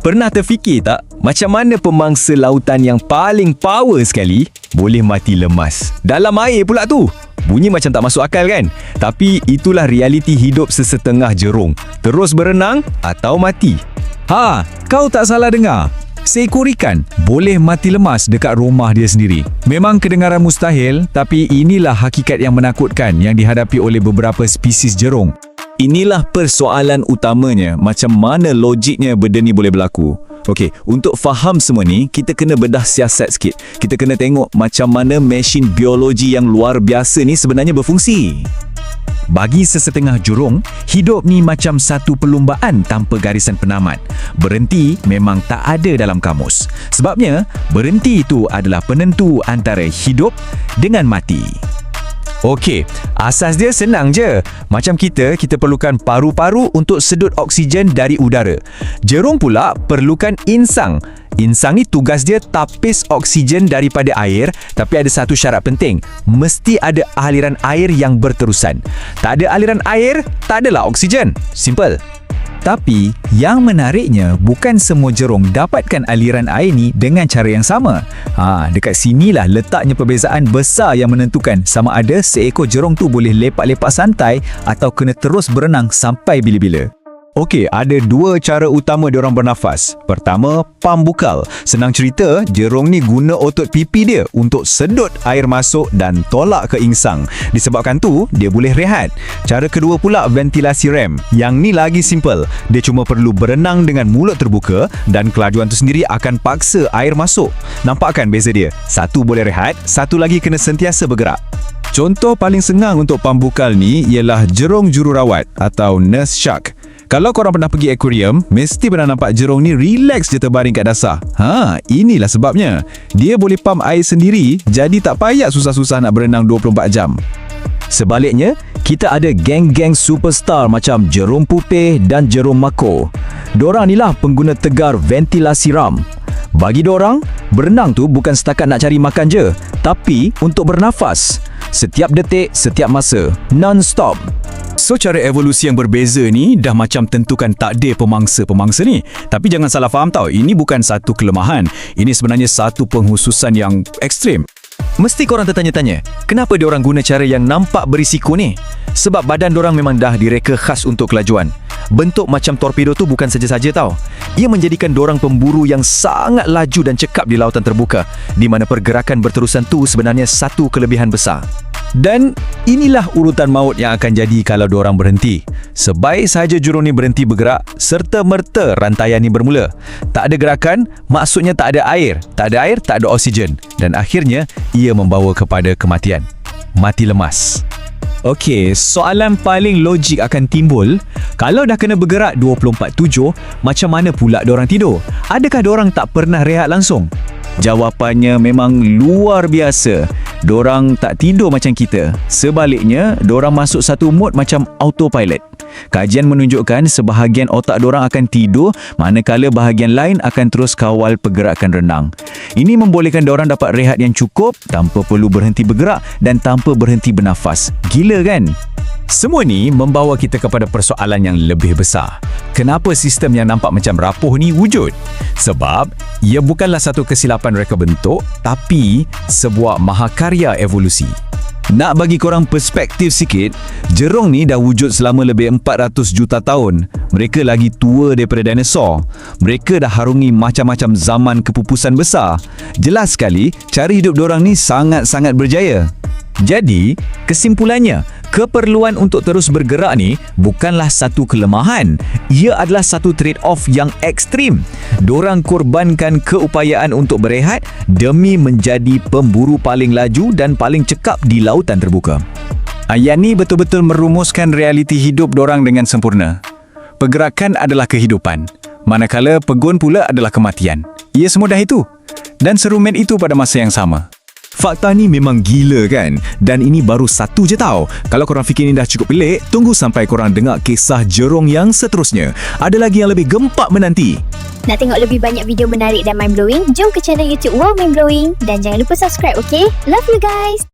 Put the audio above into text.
Pernah terfikir tak, macam mana pemangsa lautan yang paling power sekali boleh mati lemas? Dalam air pula tu. Bunyi macam tak masuk akal kan? Tapi itulah realiti hidup sesetengah jerung. Terus berenang atau mati. Kau tak salah dengar. Seekor ikan boleh mati lemas dekat rumah dia sendiri. Memang kedengaran mustahil, tapi inilah hakikat yang menakutkan yang dihadapi oleh beberapa spesies jerung. Inilah persoalan utamanya, macam mana logiknya benda ni boleh berlaku. Okey, untuk faham semua ni, kita kena bedah siasat sikit. Kita kena tengok macam mana mesin biologi yang luar biasa ni sebenarnya berfungsi. Bagi sesetengah jurung, hidup ni macam satu perlumbaan tanpa garisan penamat. Berhenti memang tak ada dalam kamus. Sebabnya, berhenti itu adalah penentu antara hidup dengan mati. Okey, asas dia senang je. Macam kita perlukan paru-paru untuk sedut oksigen dari udara. Jerung pula perlukan insang. Insang ni tugas dia tapis oksigen daripada air, tapi ada satu syarat penting. Mesti ada aliran air yang berterusan. Tak ada aliran air, tak adalah oksigen. Simple. Tapi, yang menariknya bukan semua jerung dapatkan aliran air ni dengan cara yang sama. Dekat sinilah letaknya perbezaan besar yang menentukan sama ada seekor jerung tu boleh lepak-lepak santai atau kena terus berenang sampai bila-bila. Okey, ada dua cara utama diorang bernafas. Pertama, pam bukal. Senang cerita, jerung ni guna otot pipi dia untuk sedut air masuk dan tolak ke insang. Disebabkan tu, dia boleh rehat. Cara kedua pula, ventilasi rem. Yang ni lagi simple. Dia cuma perlu berenang dengan mulut terbuka dan kelajuan tu sendiri akan paksa air masuk. Nampak kan beza dia? Satu boleh rehat, satu lagi kena sentiasa bergerak. Contoh paling sengang untuk pam bukal ni ialah jerung jururawat atau nurse shark. Kalau korang pernah pergi akuarium, mesti pernah nampak jerung ni relax je terbaring kat dasar. Inilah sebabnya. Dia boleh pump air sendiri, jadi tak payah susah-susah nak berenang 24 jam. Sebaliknya, kita ada geng-geng superstar macam jerung pupih dan jerung mako. Dorang ni lah pengguna tegar ventilasi ram. Bagi dorang, berenang tu bukan setakat nak cari makan je, tapi untuk bernafas. Setiap detik, setiap masa, non-stop. So, cara evolusi yang berbeza ni dah macam tentukan takdir pemangsa-pemangsa ni. Tapi jangan salah faham tau, ini bukan satu kelemahan. Ini sebenarnya satu penghususan yang ekstrim. Mesti korang tertanya-tanya, kenapa diorang guna cara yang nampak berisiko ni? Sebab badan diorang memang dah direka khas untuk kelajuan. Bentuk macam torpedo tu bukan saja-saja tau. Ia menjadikan diorang pemburu yang sangat laju dan cekap di lautan terbuka, di mana pergerakan berterusan tu sebenarnya satu kelebihan besar. Dan inilah urutan maut yang akan jadi kalau diorang berhenti. Sebaik sahaja jurung ni berhenti bergerak, serta-merta rantaian ni bermula. Tak ada gerakan, maksudnya tak ada air. Tak ada air, tak ada oksigen. Dan akhirnya, ia membawa kepada kematian. Mati lemas. Okey, soalan paling logik akan timbul, kalau dah kena bergerak 24/7, macam mana pula diorang tidur? Adakah diorang tak pernah rehat langsung? Jawapannya memang luar biasa. Dorang tak tidur macam kita. Sebaliknya, dorang masuk satu mode macam autopilot. Kajian menunjukkan sebahagian otak dorang akan tidur, manakala bahagian lain akan terus kawal pergerakan renang. Ini membolehkan dorang dapat rehat yang cukup tanpa perlu berhenti bergerak dan tanpa berhenti bernafas. Gila kan? Semua ni membawa kita kepada persoalan yang lebih besar. Kenapa sistem yang nampak macam rapuh ni wujud? Sebab ia bukanlah satu kesilapan reka bentuk, tapi sebuah mahakarya evolusi. Nak bagi korang perspektif sikit, jerung ni dah wujud selama lebih 400 juta tahun. Mereka lagi tua daripada dinosaur. Mereka dah harungi macam-macam zaman kepupusan besar. Jelas sekali, cara hidup dorang ni sangat-sangat berjaya. Jadi, kesimpulannya, keperluan untuk terus bergerak ni bukanlah satu kelemahan. Ia adalah satu trade-off yang ekstrim. Dorang korbankan keupayaan untuk berehat demi menjadi pemburu paling laju dan paling cekap di lautan terbuka. Ayat ni betul-betul merumuskan realiti hidup dorang dengan sempurna. Pergerakan adalah kehidupan, manakala pegun pula adalah kematian. Ia semudah itu. Dan serumit itu pada masa yang sama. Fakta ni memang gila kan? Dan ini baru satu je tau. Kalau korang fikir ini dah cukup pelik, tunggu sampai korang dengar kisah jerung yang seterusnya. Ada lagi yang lebih gempak menanti. Nak tengok lebih banyak video menarik dan mind-blowing? Jom ke channel YouTube Wow Mind Blowing. Dan jangan lupa subscribe, okay? Love you guys!